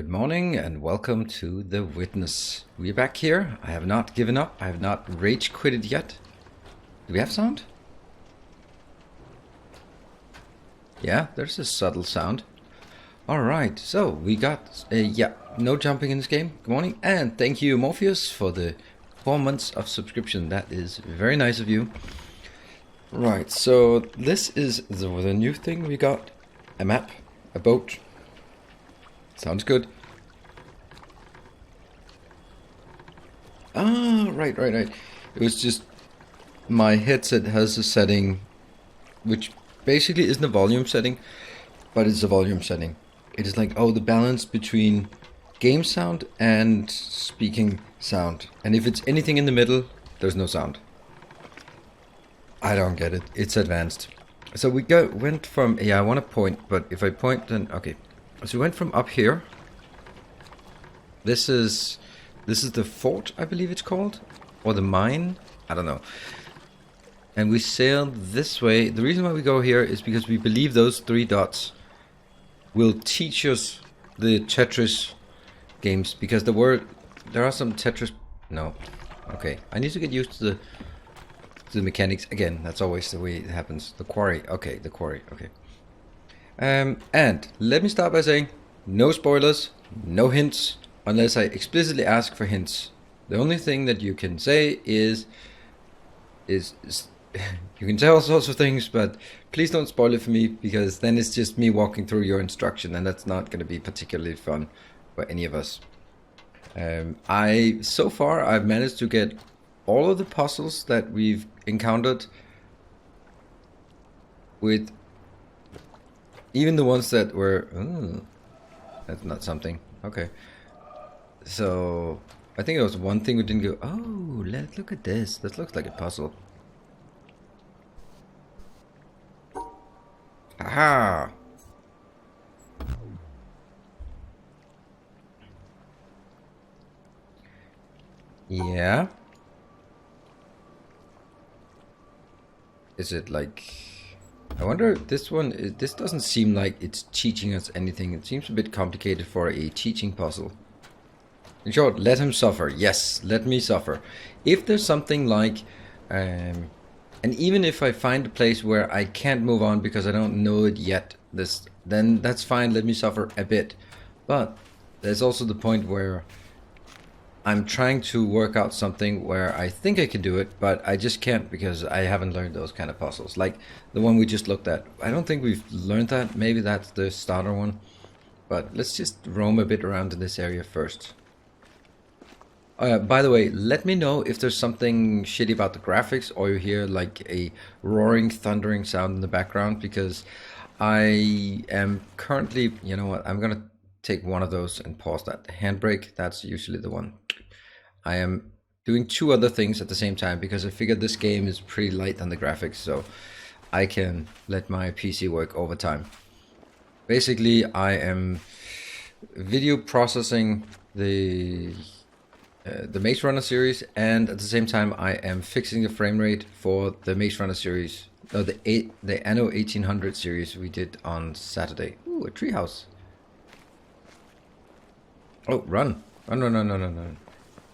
morning and welcome to The Witness. We're back here. I have not given up. I have not rage quitted yet. Do we have sound? Yeah, there's a subtle sound. Alright, so we got, no jumping in this game. Good morning, and thank you Morpheus for the 4 months of subscription. That is very nice of you. Right, so this is the new thing we got. A map, a boat. Sounds good. Ah, right. It was just my headset has a setting which basically isn't a volume setting, but it's a volume setting. It is like, oh, the balance between game sound and speaking sound. And if it's anything in the middle, there's no sound. I don't get it. It's advanced. So we went from, I want to point, but if I point then, okay. So we went from up here. This is the fort, I believe it's called, or the mine. I don't know. And we sailed this way. The reason why we go here is because we believe those 3 dots will teach us the Tetris games, because there are some Tetris. No, okay. I need to get used to the mechanics again. That's always the way it happens. The quarry. Okay, the quarry. Okay. And let me start by saying, no spoilers, no hints, unless I explicitly ask for hints. The only thing that you can say is you can say all sorts of things, but please don't spoil it for me, because then it's just me walking through your instruction, and that's not going to be particularly fun for any of us. So far I've managed to get all of the puzzles that we've encountered, with even the ones that were... that's not something. Okay. So, I think there was one thing we didn't go... Oh, look at this. This looks like a puzzle. Aha! Yeah. Is it like... I wonder if this one... This doesn't seem like it's teaching us anything. It seems a bit complicated for a teaching puzzle. In short, let him suffer. Yes, let me suffer. If there's something like... and even if I find a place where I can't move on because I don't know it yet, then that's fine, let me suffer a bit. But there's also the point where I'm trying to work out something where I think I can do it, but I just can't because I haven't learned those kind of puzzles. Like the one we just looked at. I don't think we've learned that. Maybe that's the starter one. But let's just roam a bit around in this area first. By the way, let me know if there's something shitty about the graphics, or you hear like a roaring, thundering sound in the background, because I am currently, you know what, I'm gonna take one of those and pause that. The handbrake, that's usually the one. I am doing 2 other things at the same time, because I figured this game is pretty light on the graphics, so I can let my PC work overtime. Basically, I am video processing the Maze Runner series, and at the same time I am fixing the frame rate for the Maze Runner series. No, the Anno 1800 series we did on Saturday. Ooh, a treehouse. Oh, run. Run.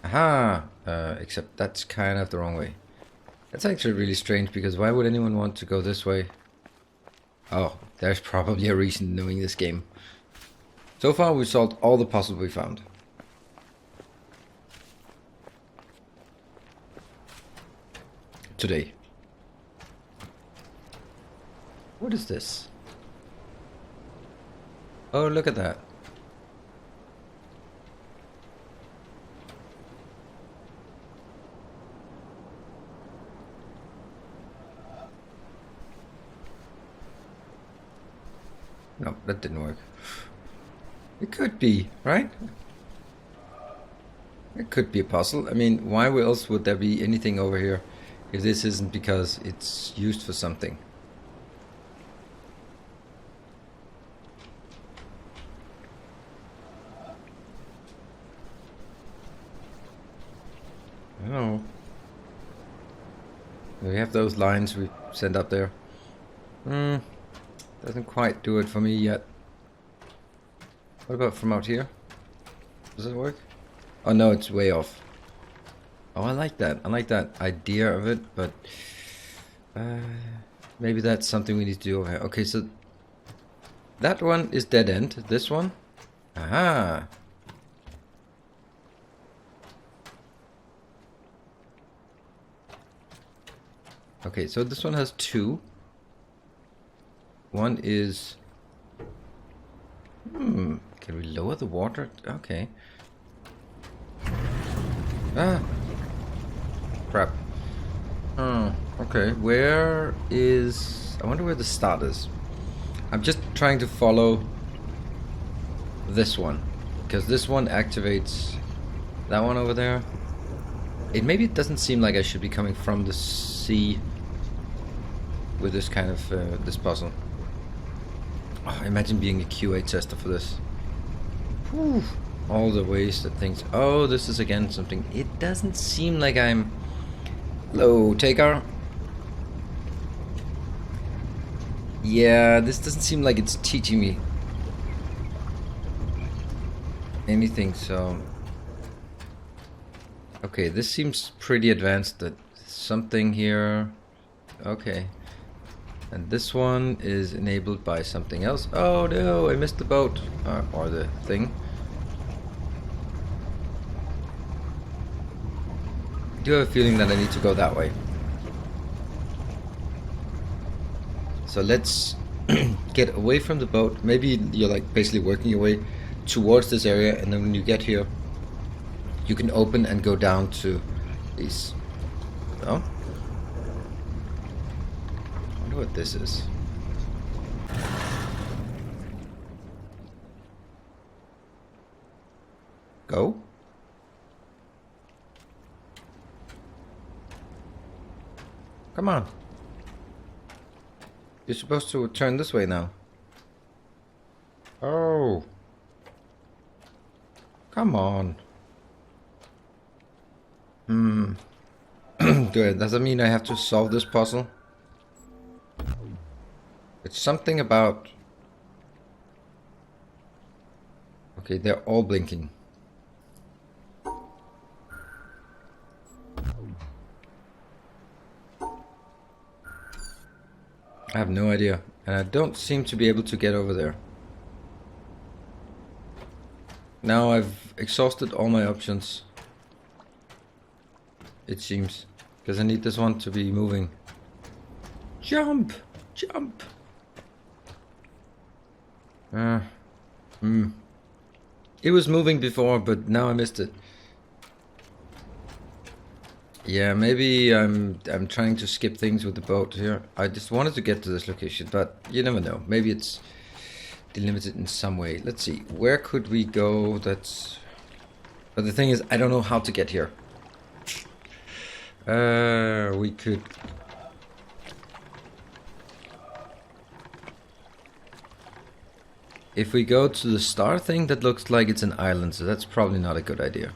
Aha! Except that's kind of the wrong way. That's actually really strange, because why would anyone want to go this way? Oh, there's probably a reason knowing this game. So far we've solved all the puzzles we found. Today. What is this? Oh, look at that. No, that didn't work. It could be, right? It could be a puzzle. I mean, why else would there be anything over here if this isn't because it's used for something? I don't know. We have those lines we send up there. Doesn't quite do it for me yet. What about from out here? Does it work? Oh no, it's way off. Oh, I like that. I like that idea of it, but maybe that's something we need to do over here. Okay, so that one is dead end. This one? Aha! Okay, so this one has two. One is... can we lower the water? Okay. Ah! Crap. Oh, okay. Where is... I wonder where the start is. I'm just trying to follow this one. Because this one activates that one over there. Maybe it doesn't seem like I should be coming from the sea with this kind of this puzzle. Oh, imagine being a QA tester for this. Whew. All the ways that things... Oh, this is again something... It doesn't seem like I'm... Hello, Thekla. Yeah, this doesn't seem like it's teaching me anything, so... Okay, this seems pretty advanced. That something here... Okay. And this one is enabled by something else. Oh no, I missed the boat. Or the thing. I do have a feeling that I need to go that way. So let's get away from the boat. Maybe you're like basically working your way towards this area, and then when you get here, you can open and go down to these. Oh? I wonder what this is. Go? Come on. You're supposed to turn this way now. Oh. Come on. Does that mean I have to solve this puzzle? It's something about... Okay, they're all blinking. I have no idea, and I don't seem to be able to get over there. Now I've exhausted all my options. It seems. Because I need this one to be moving. Jump! Jump! It was moving before, but now I missed it. Yeah, maybe I'm trying to skip things with the boat here. I just wanted to get to this location, but you never know. Maybe it's delimited in some way. Let's see. Where could we go? That's... But the thing is, I don't know how to get here. We could... If we go to the star thing, that looks like it's an island, so that's probably not a good idea.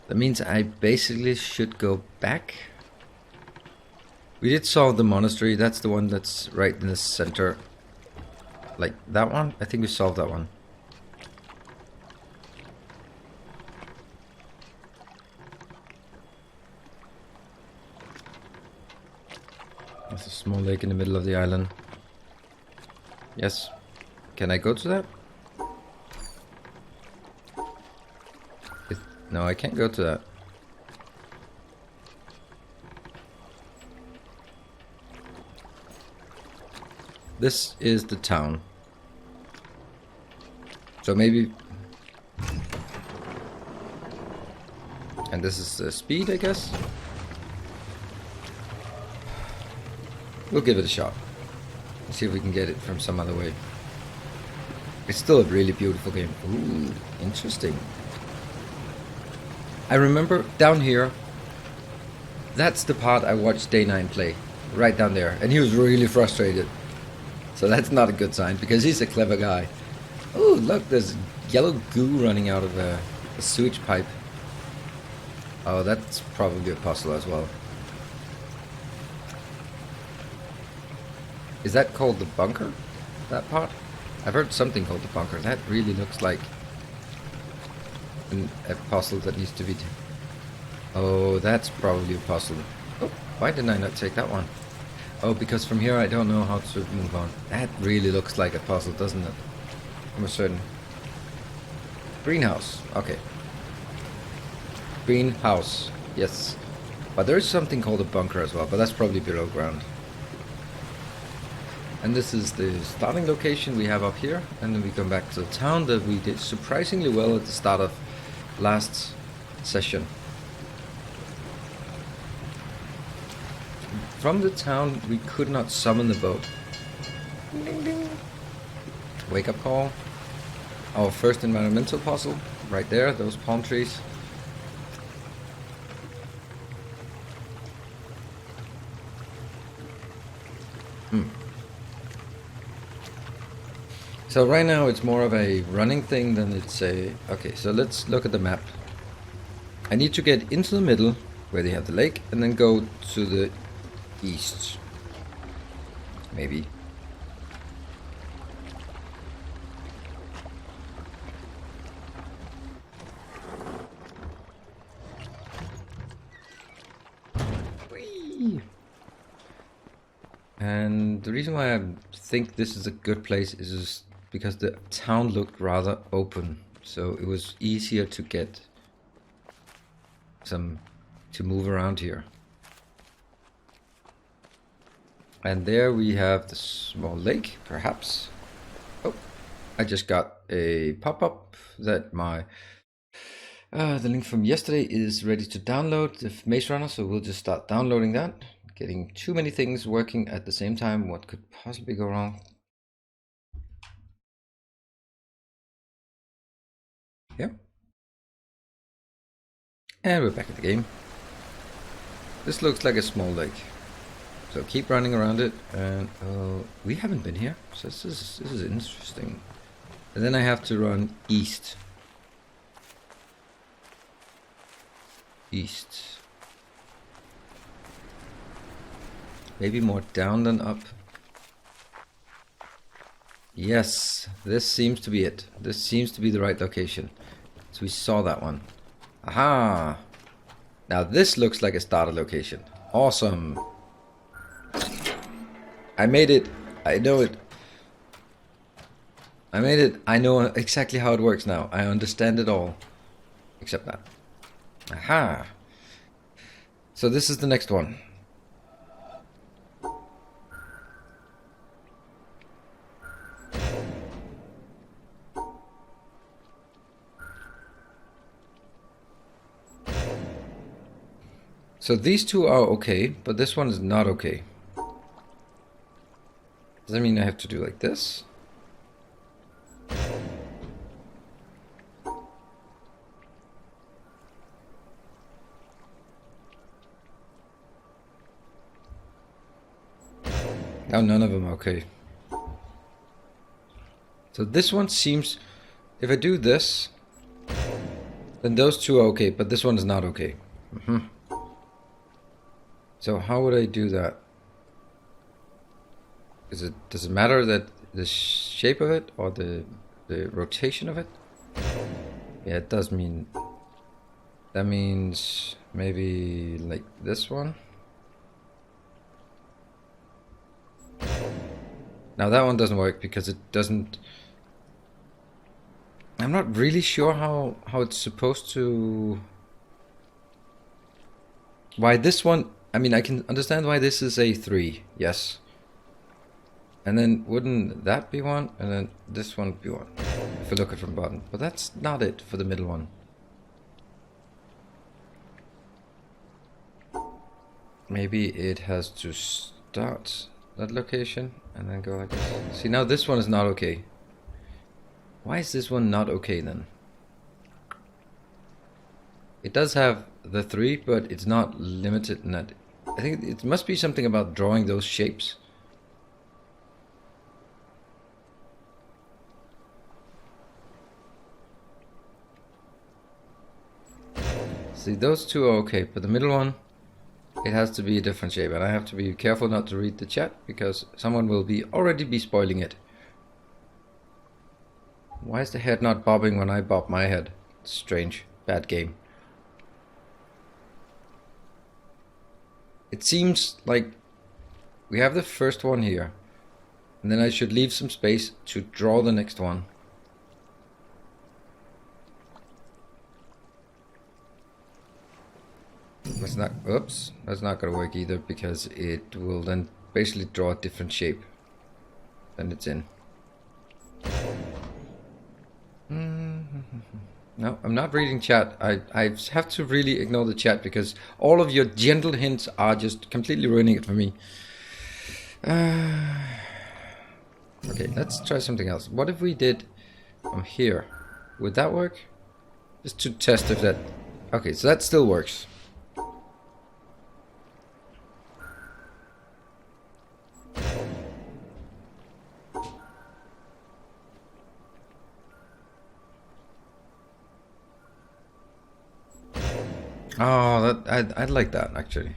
That means I basically should go back. We did solve the monastery. That's the one that's right in the center. Like that one? I think we solved that one. There's a small lake in the middle of the island. Yes. Can I go to that? No, I can't go to that. This is the town. So maybe... And this is the speed, I guess? We'll give it a shot. Let's see if we can get it from some other way. It's still a really beautiful game. Ooh, interesting. I remember down here, that's the part I watched Day9 play. Right down there. And he was really frustrated. So that's not a good sign, because he's a clever guy. Oh, look, there's yellow goo running out of a sewage pipe. Oh, that's probably a puzzle as well. Is that called the bunker? That part? I've heard something called the bunker. That really looks like a puzzle that needs to be... Oh, that's probably a puzzle. Oh, why didn't I not take that one? Oh, because from here I don't know how to move on. That really looks like a puzzle, doesn't it? I'm certain. Greenhouse. Okay. Greenhouse. Yes. But there is something called a bunker as well, but that's probably below ground. And this is the starting location we have up here, and then we come back to the town that we did surprisingly well at the start of last session. From the town we could not summon the boat. Ding, ding. Wake up call. Our first environmental puzzle, right there, those palm trees. So right now it's more of a running thing than it's a... Okay, so let's look at the map. I need to get into the middle, where they have the lake, and then go to the east. Maybe. Whee! And the reason why I think this is a good place is because the town looked rather open, so it was easier to get to move around here. And there we have the small lake, perhaps. Oh, I just got a pop-up that my the link from yesterday is ready to download, the Maze Runner, so we'll just start downloading that. Getting too many things working at the same time. What could possibly go wrong? Yeah. And we're back at the game. This looks like a small lake. So keep running around it, and we haven't been here, so this is interesting. And then I have to run east. East. Maybe more down than up. Yes, this seems to be it. This seems to be the right location. So we saw that one. Aha! Now this looks like a starter location. Awesome! I made it! I know it! I made it! I know exactly how it works now. I understand it all. Except that. Aha! So this is the next one. So these two are okay, but this one is not okay. Does that mean I have to do like this? Now none of them are okay. So this one seems... If I do this, then those two are okay, but this one is not okay. So how would I do that? Does it matter that the shape of it or the rotation of it? Yeah, it does mean... That means maybe like this one. Now that one doesn't work because it doesn't... I'm not really sure how it's supposed to... Why this one... I mean, I can understand why this is a 3, yes. And then wouldn't that be 1? And then this one be 1, if you look at it from bottom. But that's not it for the middle one. Maybe it has to start that location and then go like this. See, now this one is not okay. Why is this one not okay then? It does have the 3, but it's not limited in that. I think it must be something about drawing those shapes. See, those two are okay, but the middle one, it has to be a different shape, and I have to be careful not to read the chat because someone will already be spoiling it. Why is the head not bobbing when I bob my head? Strange. Bad game. It seems like we have the first one here. And then I should leave some space to draw the next one. That's not, oops, that's not gonna work either, because it will then basically draw a different shape than it's in. No, I'm not reading chat. I have to really ignore the chat because all of your gentle hints are just completely ruining it for me. Okay, let's try something else. What if we did from here? Would that work? Just to test if that... Okay, so that still works. Oh, I'd like that actually.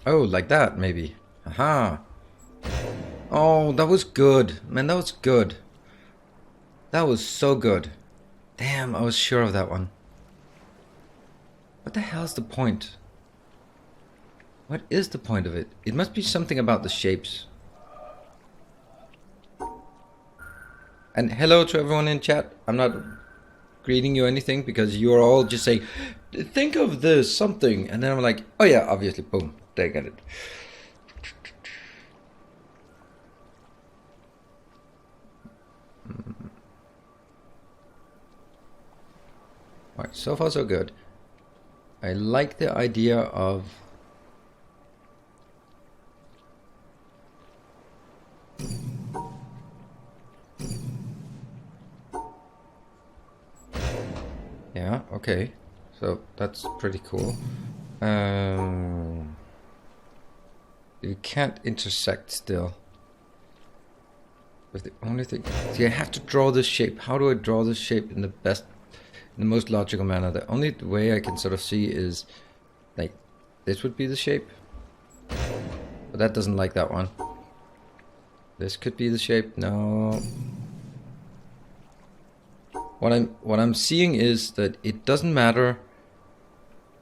Oh, like that maybe. Aha. Oh, that was good. Man, that was good. That was so good. Damn, I was sure of that one. What the hell's the point? What is the point of it? It must be something about the shapes. And hello to everyone in chat. I'm not greeting you or anything because you're all just saying, think of this, something. And then I'm like, oh yeah, obviously, boom, they get it. Alright, so far so good. I like the idea of... Yeah, okay. So that's pretty cool. You can't intersect still. But the only thing... See, I have to draw this shape. How do I draw this shape in the best... in the most logical manner? The only way I can sort of see is... like, this would be the shape. But that doesn't like that one. This could be the shape. No... What I'm seeing is that it doesn't matter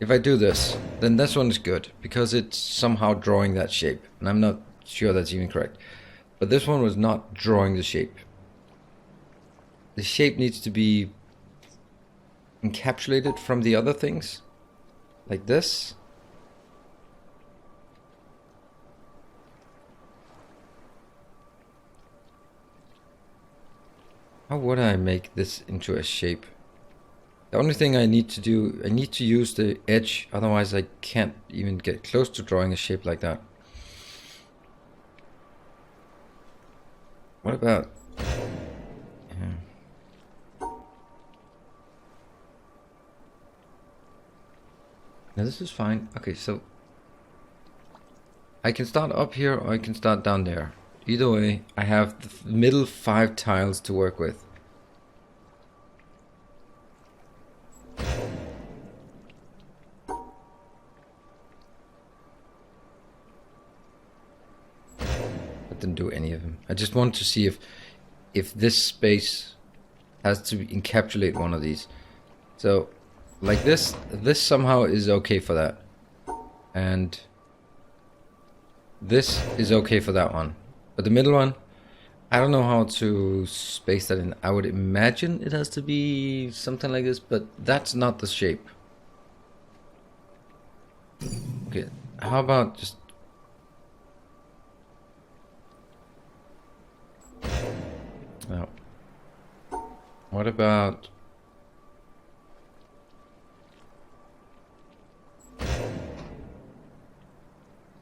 if I do this, then this one is good because it's somehow drawing that shape, and I'm not sure that's even correct. But this one was not drawing the shape. The shape needs to be encapsulated from the other things, like this. How would I make this into a shape? The only thing I need to do, I need to use the edge, otherwise I can't even get close to drawing a shape like that. What about... yeah. Now this is fine. Okay, so... I can start up here or I can start down there. Either way, I have the middle 5 tiles to work with. I didn't do any of them. I just want to see if this space has to encapsulate one of these. So, like this somehow is okay for that. And this is okay for that one. But the middle one, I don't know how to space that in. I would imagine it has to be something like this, but that's not the shape. Okay, how about just... now, what about...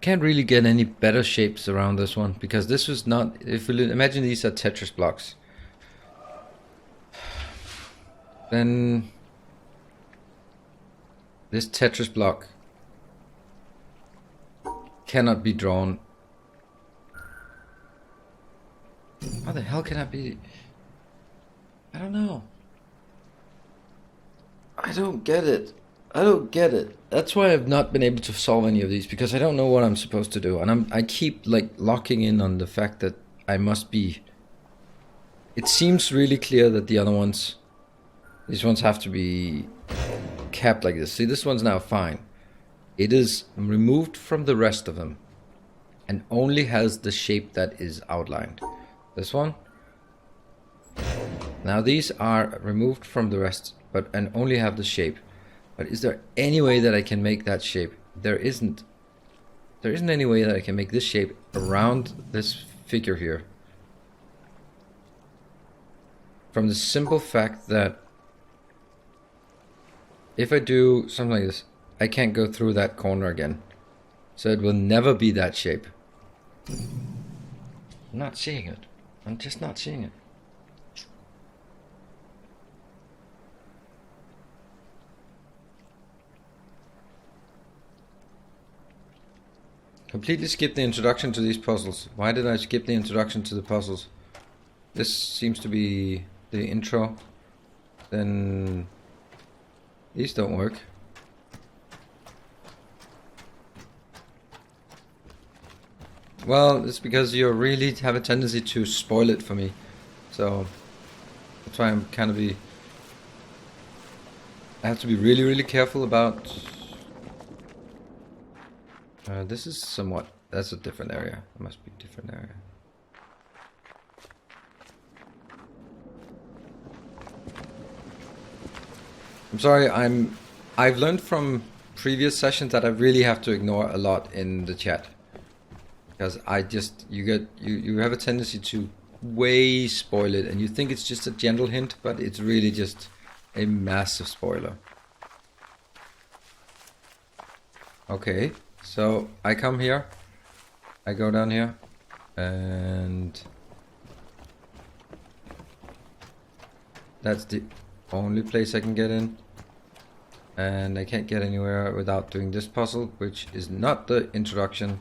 Can't really get any better shapes around this one because this was not... if we imagine these are Tetris blocks, then this Tetris block cannot be drawn. How the hell can I be... I don't know. I don't get it. I don't get it. That's why I've not been able to solve any of these, because I don't know what I'm supposed to do. And I keep like locking in on the fact that I must be It seems really clear that the other ones, these ones have to be kept like this. See, this one's now fine. It is removed from the rest of them and only has the shape that is outlined. This one. Now these are removed from the rest, and only have the shape. But is there any way that I can make that shape? There isn't. There isn't any way that I can make this shape around this figure here. From the simple fact that if I do something like this, I can't go through that corner again. So it will never be that shape. I'm not seeing it. I'm just not seeing it. Completely skip the introduction to these puzzles. Why did I skip the introduction to the puzzles? This seems to be the intro. Then these don't work. Well, it's because you really have a tendency to spoil it for me. So that's why I'm kind of I have to be really, really careful about. This is somewhat. That's a different area. It must be a different area. I'm sorry. I've learned from previous sessions that I really have to ignore a lot in the chat, because you have a tendency to way spoil it, and you think it's just a gentle hint, but it's really just a massive spoiler. Okay. So I come here, I go down here, and that's the only place I can get in. And I can't get anywhere without doing this puzzle, which is not the introduction.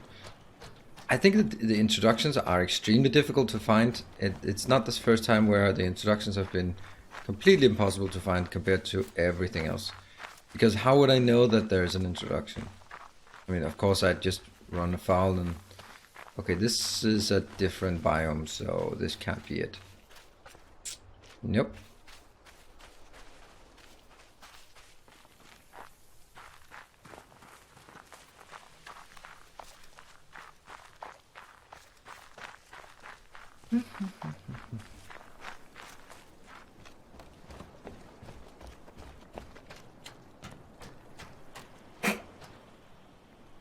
I think that the introductions are extremely difficult to find. It's not the first time where the introductions have been completely impossible to find compared to everything else. Because how would I know that there's an introduction? I mean, of course, I'd just run afoul and... Okay, this is a different biome, so this can't be it. Nope.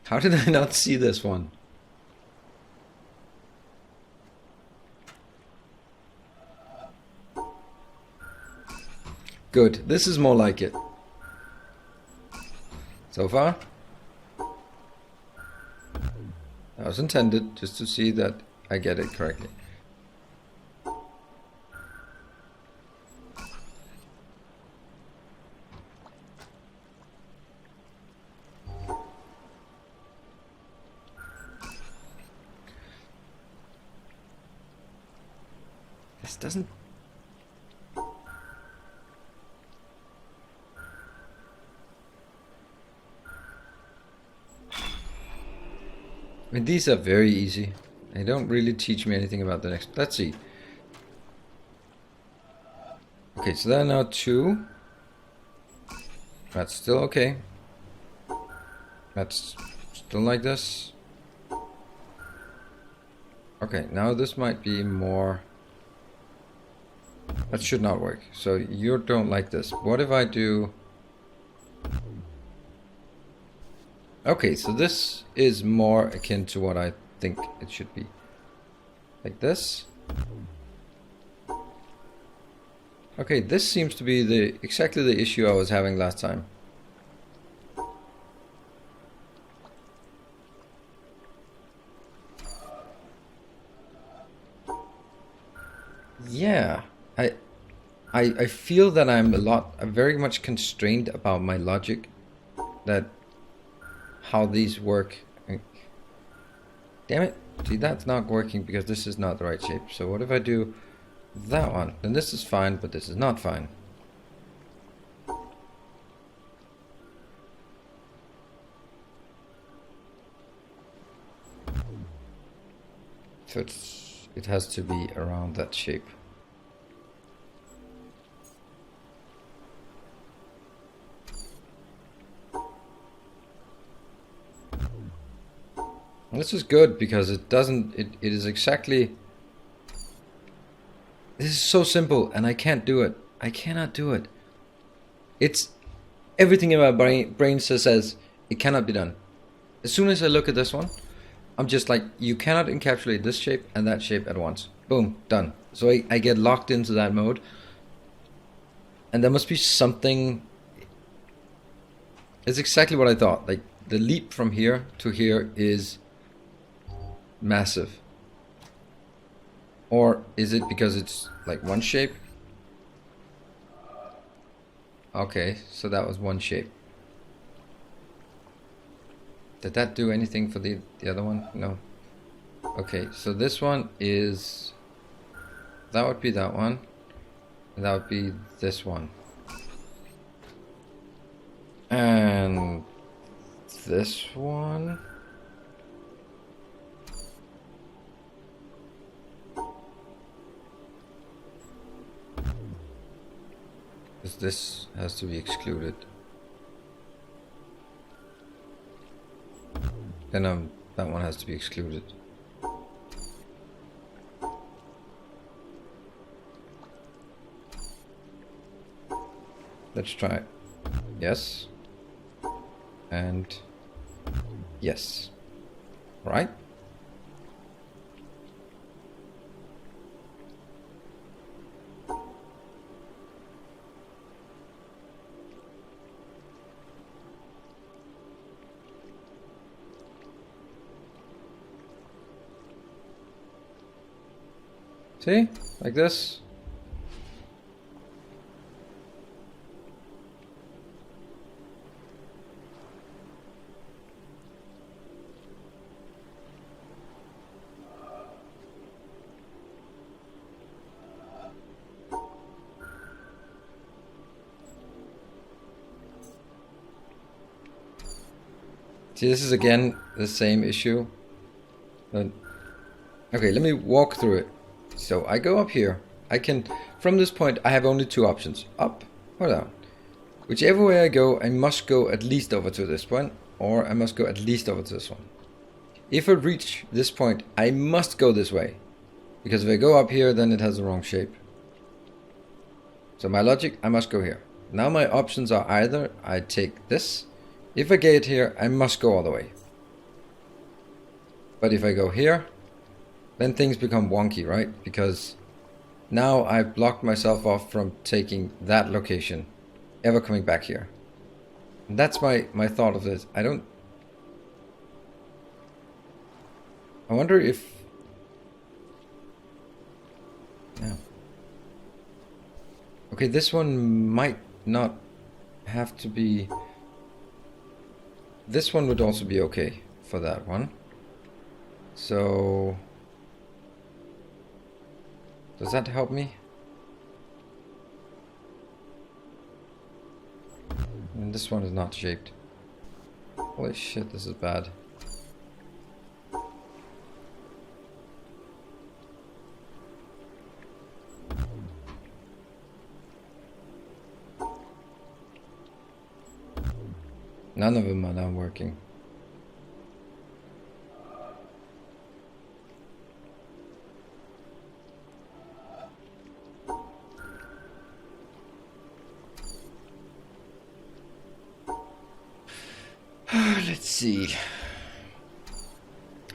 How did I not see this one? Good, this is more like it. So far? That was intended, just to see that I get it correctly. This doesn't... I mean, these are very easy. They don't really teach me anything about the next. Let's see. Okay, so there are now 2. That's still okay. That's still like this. Okay, now this might be more... That should not work. So you don't like this. What if I do... Okay, so this is more akin to what I think it should be. Like this. Okay, this seems to be exactly the issue I was having last time. Yeah, I feel that I'm very much constrained about my logic, that how these work. Damn it, see, that's not working because this is not the right shape. So what if I do that one? Then this is fine, but this is not fine. So it has to be around that shape. This is good because it doesn't, it is exactly, this is so simple and I can't do it. I cannot do it. It's, everything in my brain says it cannot be done. As soon as I look at this one, I'm just like, you cannot encapsulate this shape and that shape at once. Boom, done. So I get locked into that mode. And there must be something, it's exactly what I thought. Like the leap from here to here is massive. Or is it because it's like one shape? Okay, so that was one shape. Did that do anything for the other one? No. Okay, so this one is, that would be that one, and that would be this one. And this one. Because this has to be excluded. Then that one has to be excluded. Let's try it. Yes. And yes. Right? See? Like this. See, this is again the same issue. But, okay, let me walk through it. So I go up here. I can, from this point, I have only two options. Up or down. Whichever way I go, I must go at least over to this one. Or I must go at least over to this one. If I reach this point, I must go this way. Because if I go up here, then it has the wrong shape. So my logic, I must go here. Now my options are either I take this. If I get here, I must go all the way. But if I go here, then things become wonky, right? Because now I've blocked myself off from taking that location, ever coming back here. And that's my thought of this. I wonder if... Yeah. Okay, this one might not have to be... This one would also be okay for that one. So... Does that help me? And this one is not shaped. Holy shit, this is bad. None of them are now working. Let's see.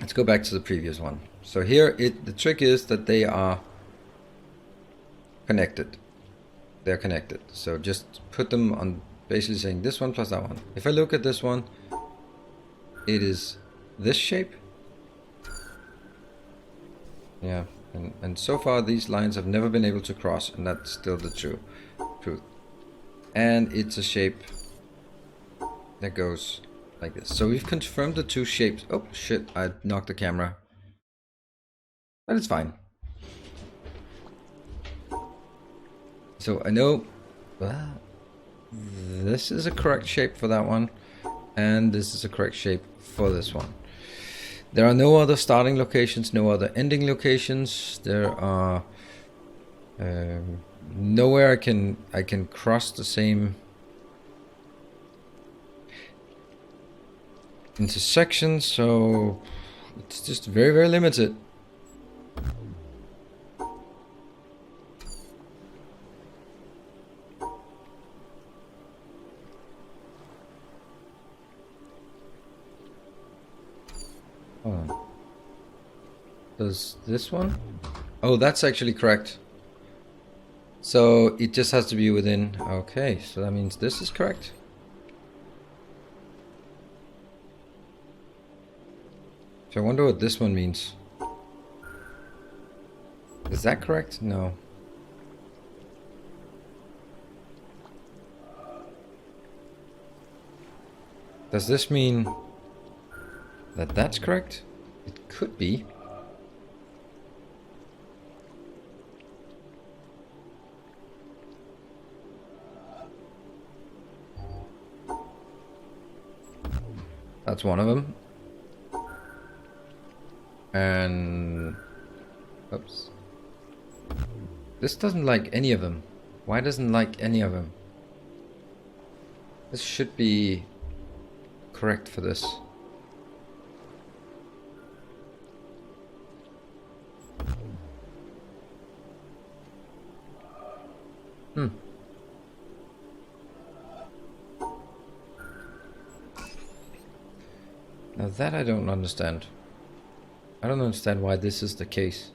Let's go back to the previous one. So here, the trick is that they are connected. They're connected. So just put them on, basically saying this one plus that one. If I look at this one, it is this shape. Yeah, and so far these lines have never been able to cross, and that's still the truth. And it's a shape that goes like this. So we've confirmed the two shapes. Oh shit, I knocked the camera. But it's fine. So I know this is a correct shape for that one, and this is a correct shape for this one. There are no other starting locations, no other ending locations. There are nowhere I can cross the same intersection. So It's just very, very limited. Hold on. Does this one? Oh, that's actually correct. So it just has to be within. Okay, so that means this is correct. So I wonder what this one means. Is that correct? No. Does this mean that that's correct? It could be. That's one of them. And... oops. This doesn't like any of them. Why doesn't like any of them? This should be correct for this. Now that I don't understand. I don't understand why this is the case.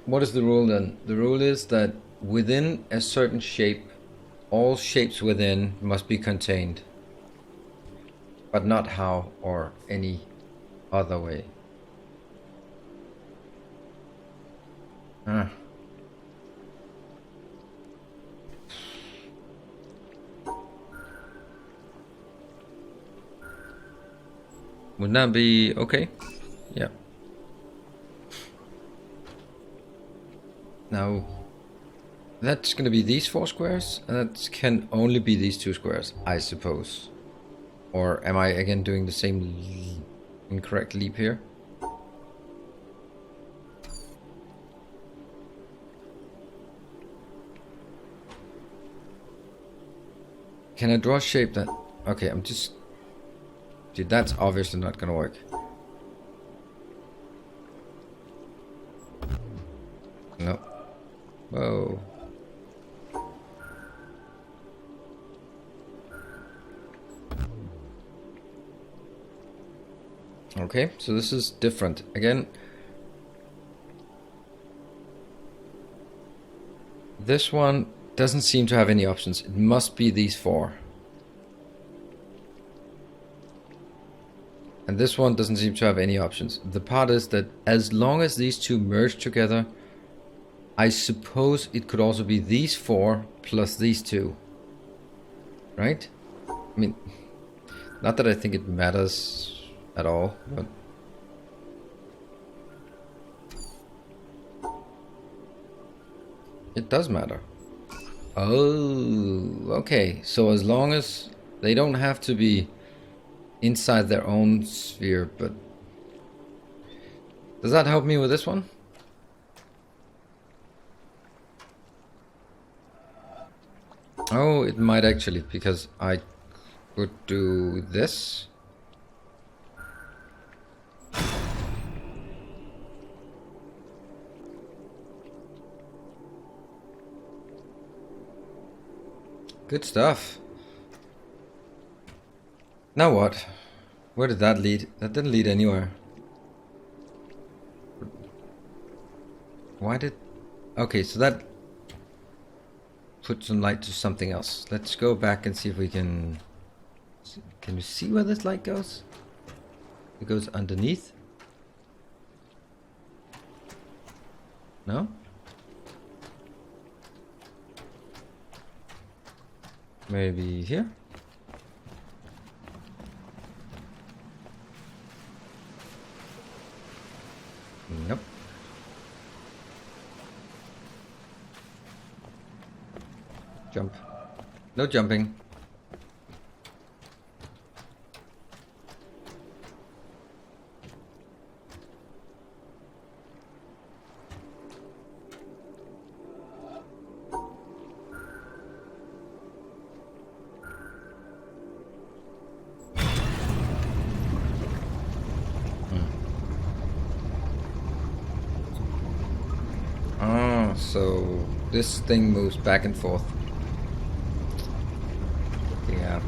What is the rule then? The rule is that within a certain shape, all shapes within must be contained. But not how or any other way. Would that be okay? Yeah. Now, that's going to be these 4 squares, and that can only be these 2 squares, I suppose. Or am I again doing the same incorrect leap here? Can I draw a shape that... okay, I'm just... dude, that's obviously not gonna work. No. Whoa. Okay, so this is different. Again, this one doesn't seem to have any options. It must be these 4. And this one doesn't seem to have any options. The part is that as long as these 2 merge together, I suppose it could also be these 4 plus these 2. Right? I mean, not that I think it matters at all, but... it does matter. Oh, okay. So as long as they don't have to be inside their own sphere, but... does that help me with this one? Oh, it might actually, because I could do this. Good stuff. Now what? Where did that lead? That didn't lead anywhere. Why did... okay, so that put some light to something else. Let's go back and see if we can... can you see where this light goes? It goes underneath? No? Maybe here? Nope. Jump. No jumping. so this thing moves back and forth. Yeah.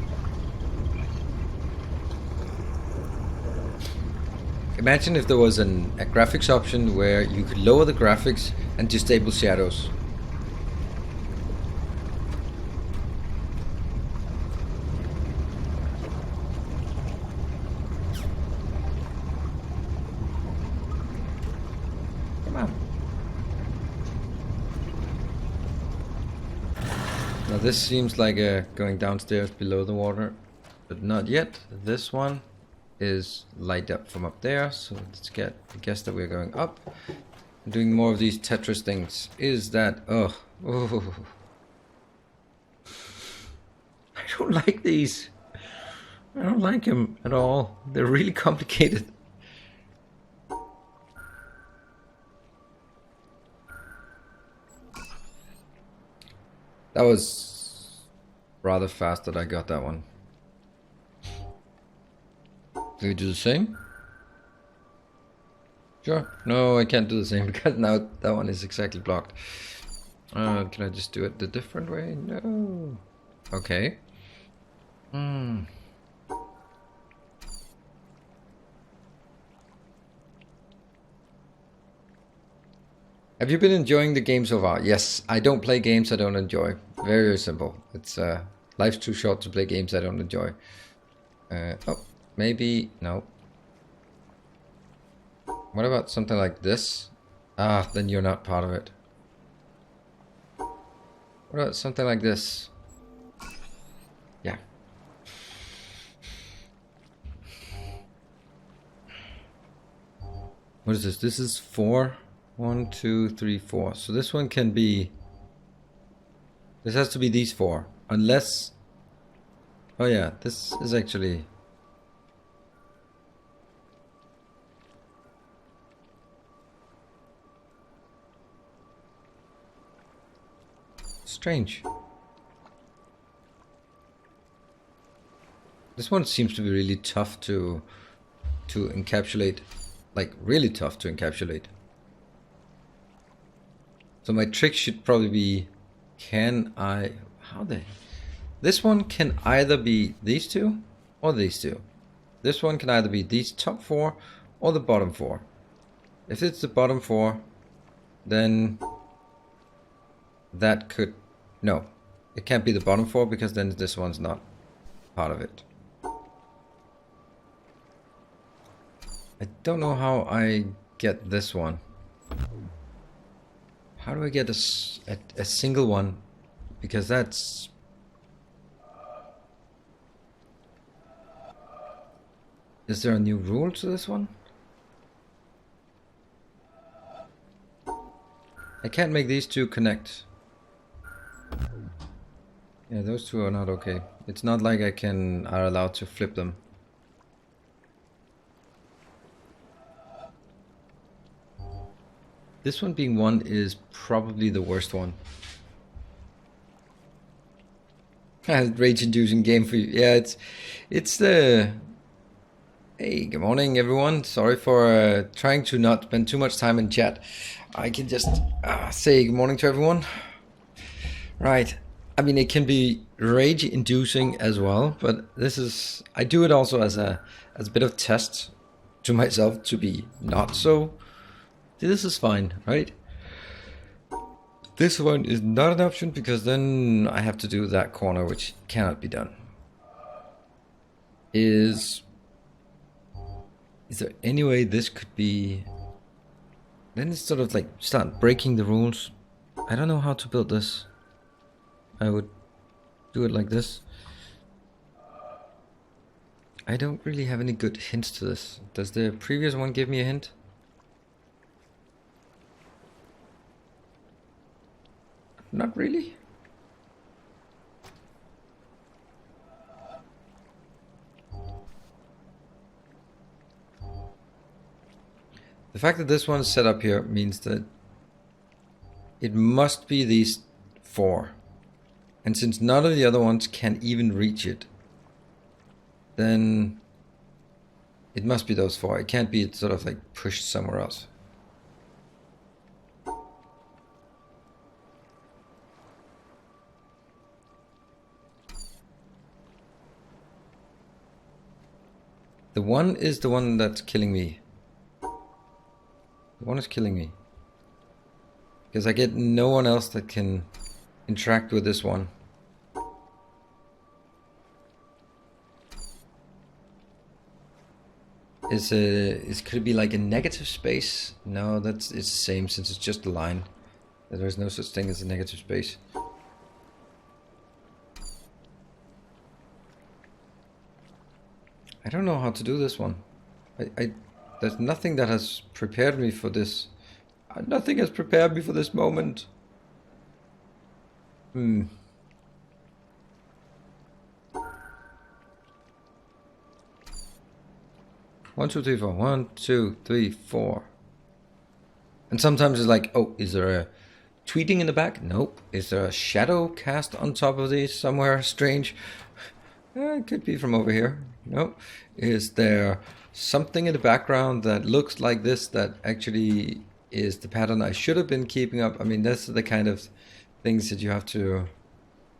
Imagine if there was a graphics option where you could lower the graphics and disable shadows. Come on. Now this seems like going downstairs below the water, but not yet. This one is light up from up there, so let's guess that we're going up. And doing more of these Tetris things. Is that oh I don't like these. I don't like them at all. They're really complicated. That was rather fast that I got that one. Do we do the same? Sure. No, I can't do the same because now that one is exactly blocked. Can I just do it the different way? No. Okay. Have you been enjoying the game so far? Yes, I don't play games I don't enjoy. Very, very simple. It's life's too short to play games I don't enjoy. Oh, maybe no. What about something like this? Ah, then you're not part of it. What about something like this? Yeah. What is this? This is 4. 1, 2, 3, 4. So this one can be... This has to be these 4. Unless... Oh yeah, this is actually... Strange. This one seems to be really tough to encapsulate. Like, really tough to encapsulate. So my trick should probably be, can I... How the... This one can either be these two or these two. This one can either be these top 4 or the bottom 4. If it's the bottom 4, then that could... No, it can't be the bottom 4 because then this one's not part of it. I don't know how I get this one. How do I get a single one? Because that's... Is there a new rule to this one? I can't make these two connect. Yeah, those two are not okay. It's not like are allowed to flip them. This one being 1 is probably the worst one. Rage-inducing game for you. Yeah, it's the... Hey, good morning everyone. Sorry for trying to not spend too much time in chat. I can just say good morning to everyone. Right. I mean, it can be rage-inducing as well, but this is... I do it also as a bit of test to myself to be not so... This is fine, right? This one is not an option because then I have to do that corner, which cannot be done. Is there any way this could be... Then it's sort of like start breaking the rules. I don't know how to build this. I would do it like this. I don't really have any good hints to this. Does the previous one give me a hint? Not really. The fact that this one is set up here means that it must be these 4. And since none of the other ones can even reach it, then it must be those 4. It can't be sort of like pushed somewhere else. The one is the one that's killing me. The one is killing me. Because I get no one else that can interact with this one. Could it be like a negative space? No, it's the same since it's just a line. There's no such thing as a negative space. I don't know how to do this one. There's nothing that has prepared me for this. Nothing has prepared me for this moment. 1, 2, 3, 4. 1, 2, 3, 4. And sometimes it's like, oh, is there a tweeting in the back? Nope. Is there a shadow cast on top of these somewhere strange? It could be from over here. Nope. Is there something in the background that looks like this that actually is the pattern I should have been keeping up? I mean, that's the kind of things that you have to...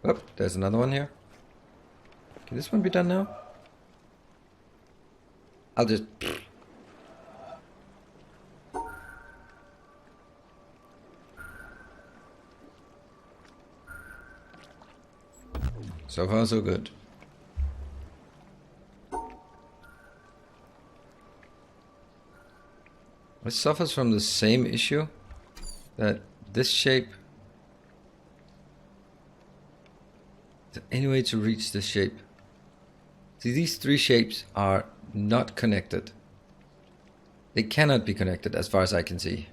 Oh, there's another one here. Can this one be done now? I'll just... So far, so good. It suffers from the same issue, that this shape... Is there any way to reach this shape? See, these three shapes are not connected. They cannot be connected as far as I can see.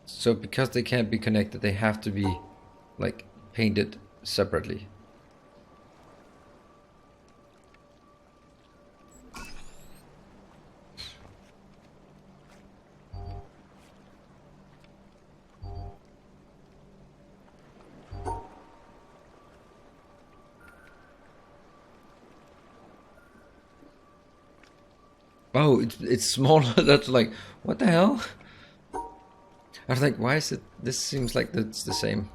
So because they can't be connected, they have to be like painted separately. Oh, it's smaller. That's like, what the hell? I was like, why is it? This seems like it's the same.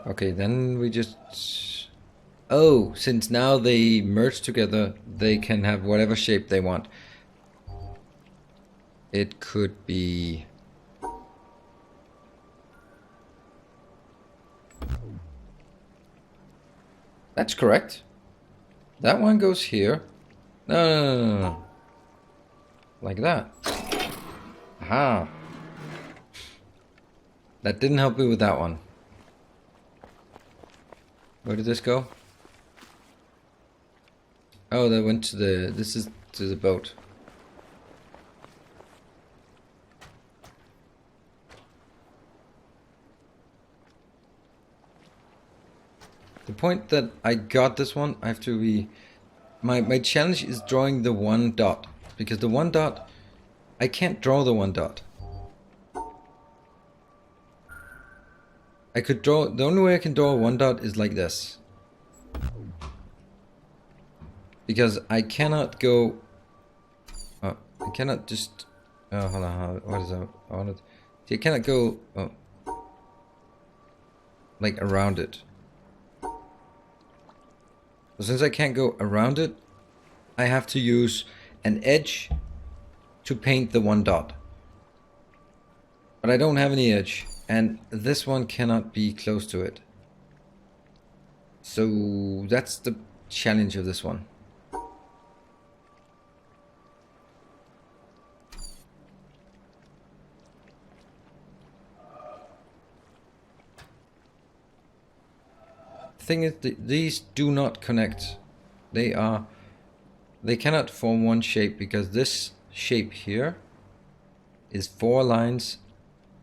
Okay, then we just... Oh, since now they merge together, they can have whatever shape they want. It could be... That's correct. That one goes here. No. Like that. Aha. That didn't help me with that one. Where did this go? Oh, that went to the... This is to the boat. The point that I got this one, I have to be... My challenge is drawing the one dot. Because the one dot... I can't draw the one dot. I could draw... The only way I can draw a one dot is like this. Because I cannot go... Oh, I cannot just... Oh, hold on, what is that? I wanted... See, I cannot go... Oh, like around it. So since I can't go around it, I have to use an edge to paint the one dot. But I don't have any edge, and this one cannot be close to it. So that's the challenge of this one. Thing is, these do not connect. They cannot form one shape because this shape here is 4 lines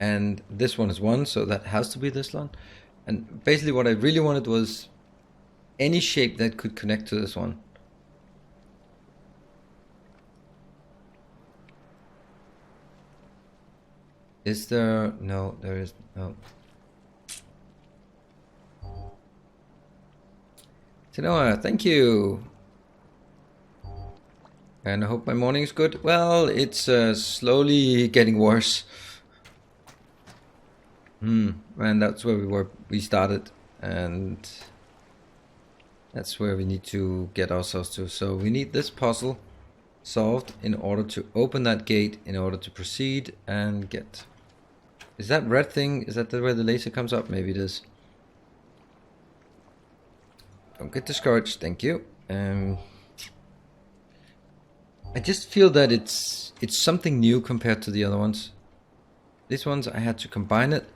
and this one is 1, so that has to be this one. And basically what I really wanted was any shape that could connect to this one. Is there... No, there is no. Tanoa, thank you. And I hope my morning is good. Well, it's slowly getting worse. And that's where we started, and that's where we need to get ourselves to. So we need this puzzle solved in order to open that gate, in order to proceed and get... Is that red thing, is that where the laser comes up? Maybe it is. Don't get discouraged, thank you. I just feel that it's something new compared to the other ones. These ones I had to combine it.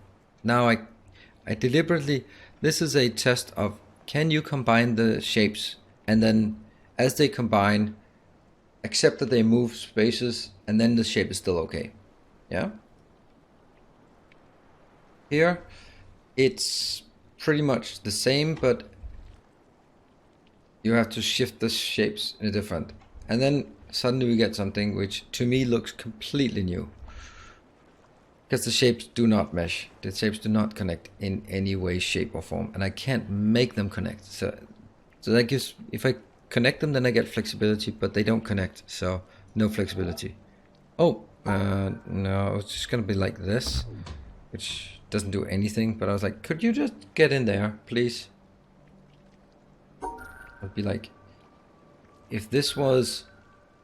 Now I deliberately... This is a test of, can you combine the shapes, and then as they combine, accept that they move spaces, and then the shape is still okay. Yeah? Here, it's pretty much the same, but you have to shift the shapes in a different. And then suddenly we get something which to me looks completely new. Because the shapes do not mesh. The shapes do not connect in any way, shape or form. And I can't make them connect. So that gives, if I connect them, then I get flexibility, but they don't connect. So no flexibility. Oh, no, it's just gonna be like this, which doesn't do anything. But I was like, could you just get in there, please? I'd be like, if this was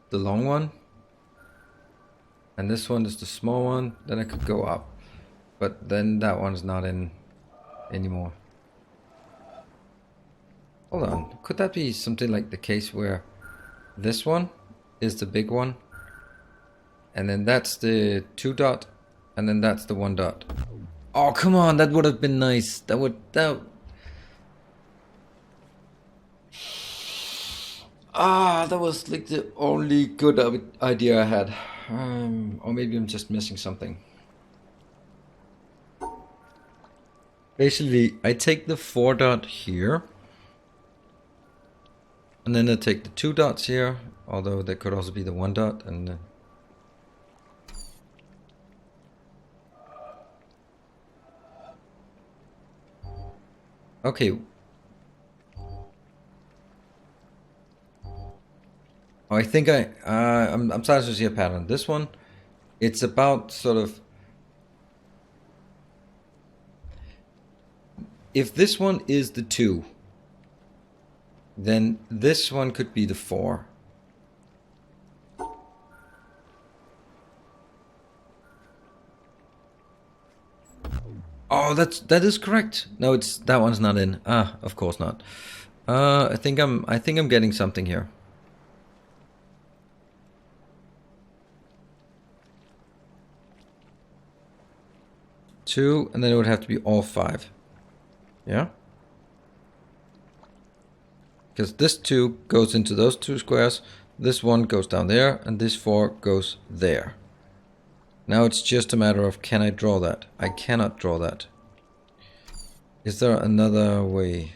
the long one, and this one is the small one, then I could go up. But then that one's not in anymore. Hold on, could that be something like the case where this one is the big one, and then that's the 2 dot, and then that's the 1 dot? Oh, come on, that would have been nice. That was like the only good idea I had. Or maybe I'm just missing something. Basically, I take the 4 dot here, and then I take the 2 dots here, although there could also be the 1 dot, and okay. Oh, I think I'm starting to see a pattern. This one, it's about sort of, if this one is the 2, then this one could be the 4. Oh, that is correct. No, that one's not in. Of course not. I think I'm getting something here. Two, and then it would have to be all 5. Yeah? Because this 2 goes into those 2 squares, this 1 goes down there, and this 4 goes there. Now it's just a matter of, can I draw that? I cannot draw that. Is there another way?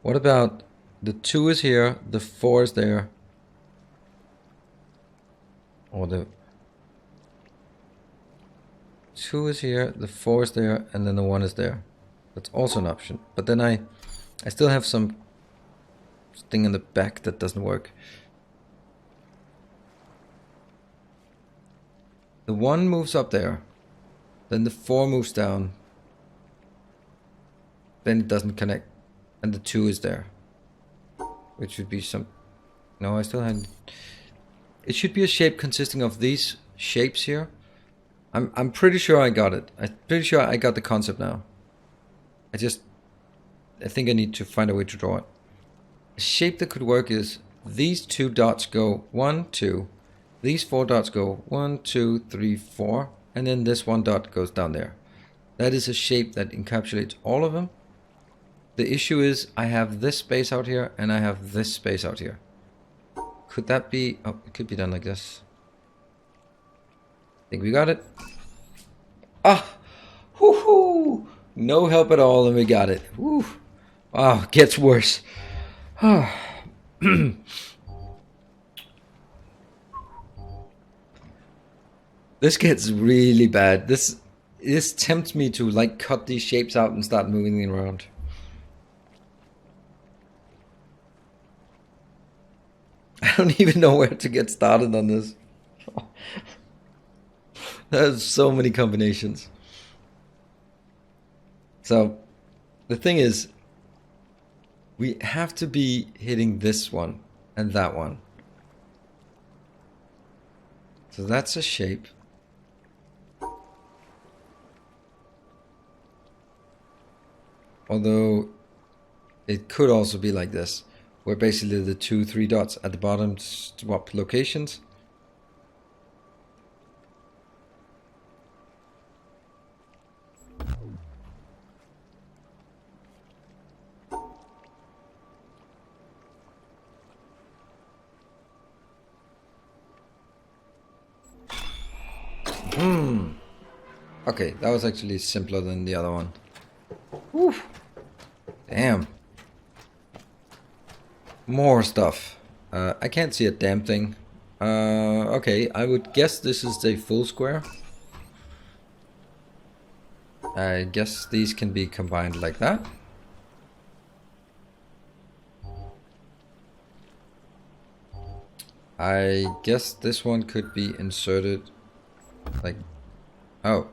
What about the 2 is here, the 4 is there, or the 2 is here, the 4 is there, and then the 1 is there. That's also an option. But then I still have some thing in the back that doesn't work. The 1 moves up there, then the 4 moves down, then it doesn't connect, and the 2 is there, which should be some... No, I still had... It should be a shape consisting of these shapes here. I'm pretty sure I got it. I'm pretty sure I got the concept now. I think I need to find a way to draw it. A shape that could work is these 2 dots go 1, 2. These 4 dots go 1, 2, 3, 4. And then this 1 dot goes down there. That is a shape that encapsulates all of them. The issue is I have this space out here and I have this space out here. Could that be... Oh, it could be done like this. Think we got it. Ah! Woohoo! No help at all and we got it. Woo! Wow, gets worse. This gets really bad. This tempts me to like cut these shapes out and start moving them around. I don't even know where to get started on this. There's so many combinations. So the thing is, we have to be hitting this one and that one. So that's a shape. Although it could also be like this, where basically the 2-3 dots at the bottom swap locations. Okay, that was actually simpler than the other one. Whew. Damn. More stuff. I can't see a damn thing. Okay, I would guess this is a full square. I guess these can be combined like that. I guess this one could be inserted like... Oh.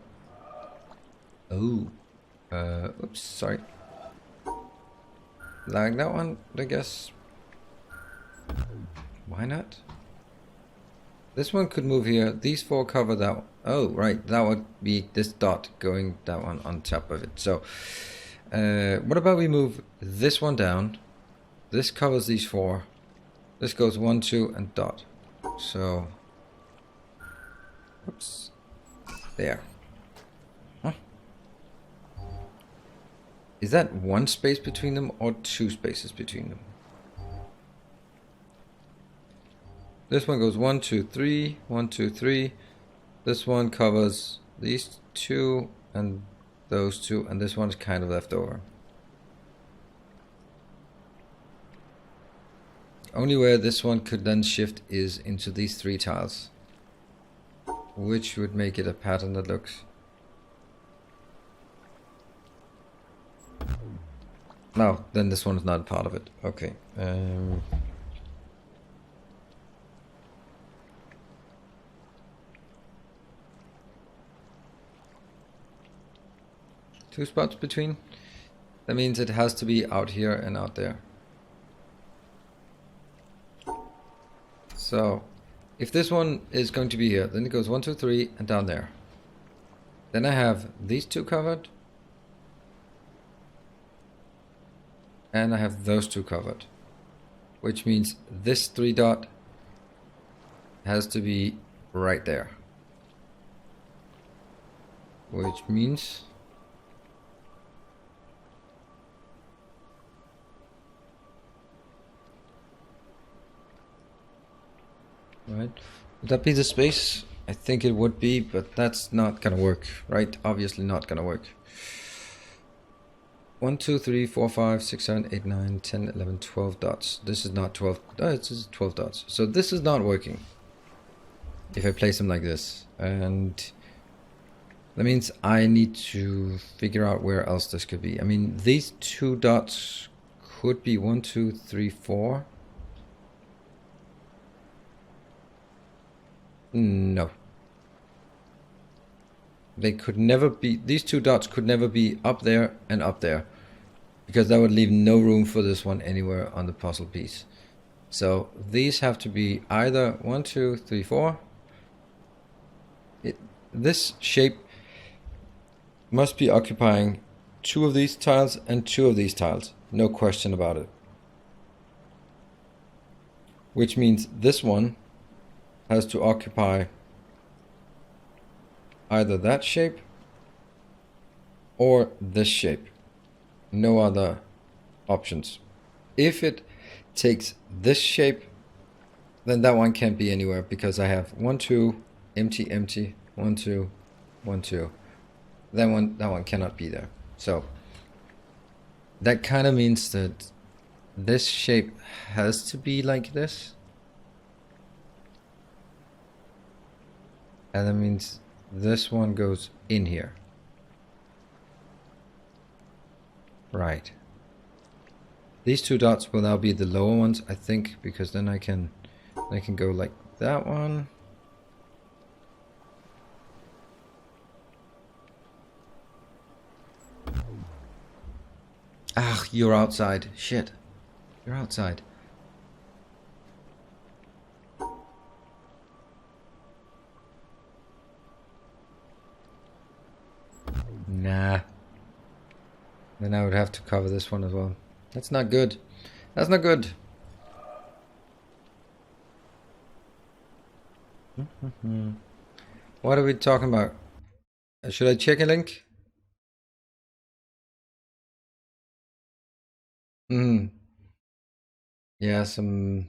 Oh. Oops, sorry. Like that one, I guess. Why not? This one could move here. These four cover that one. Oh, right. That would be this dot going that one on top of it. So, what about we move this one down? This covers these four. This goes 1, 2, and dot. So, oops. There. Huh? Is that one space between them or 2 spaces between them? This one goes 1, 2, 3, 1, 2, 3. This one covers these 2 and those 2, and this one's kind of left over. Only where this one could then shift is into these 3 tiles, which would make it a pattern that looks... No, then this one is not part of it. Okay. 2 spots between. That means it has to be out here and out there. So, if this one is going to be here, then it goes 1, 2, 3 and down there. Then I have these 2 covered. And I have those 2 covered. Which means this 3 dot has to be right there. Which means... Right. Would that be the space? I think it would be, but that's not gonna work, right? Obviously not gonna work. 1, 2, 3, 4, 5, 6, 7, 8, 9, 10, 11, 12 dots. This is not 12. Oh, it's 12 dots. So this is not working. If I place them like this. And that means I need to figure out where else this could be. I mean, these 2 dots could be 1, 2, 3, 4. No. They could never be, these 2 dots could never be up there and up there, because that would leave no room for this one anywhere on the puzzle piece. So these have to be either 1, 2, 3, 4. This shape must be occupying 2 of these tiles and 2 of these tiles. No question about it. Which means this one has to occupy either that shape or this shape. No other options. If it takes this shape, then that one can't be anywhere, because I have 1, 2, empty, empty, 1, 2, 1, 2. That one cannot be there. So that kind of means that this shape has to be like this. And that means this one goes in here. Right. These 2 dots will now be the lower ones, I think, because then I can go like that one. Ah, you're outside. Shit. You're outside. Nah. Then I would have to cover this one as well. That's not good. That's not good. What are we talking about? Should I check a link? Yeah, some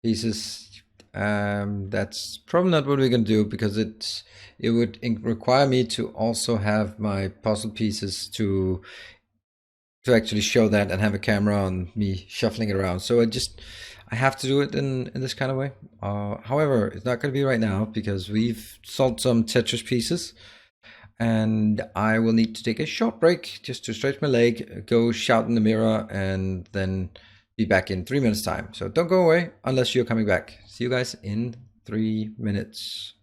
pieces. That's probably not what we're gonna do because it would require me to also have my puzzle pieces to actually show that and have a camera on me shuffling it around. So I have to do it in this kind of way. However, it's not gonna be right now because we've solved some Tetris pieces. And I will need to take a short break just to stretch my leg, go shout in the mirror, and then be back in 3 minutes time. So don't go away unless you're coming back. See you guys in 3 minutes.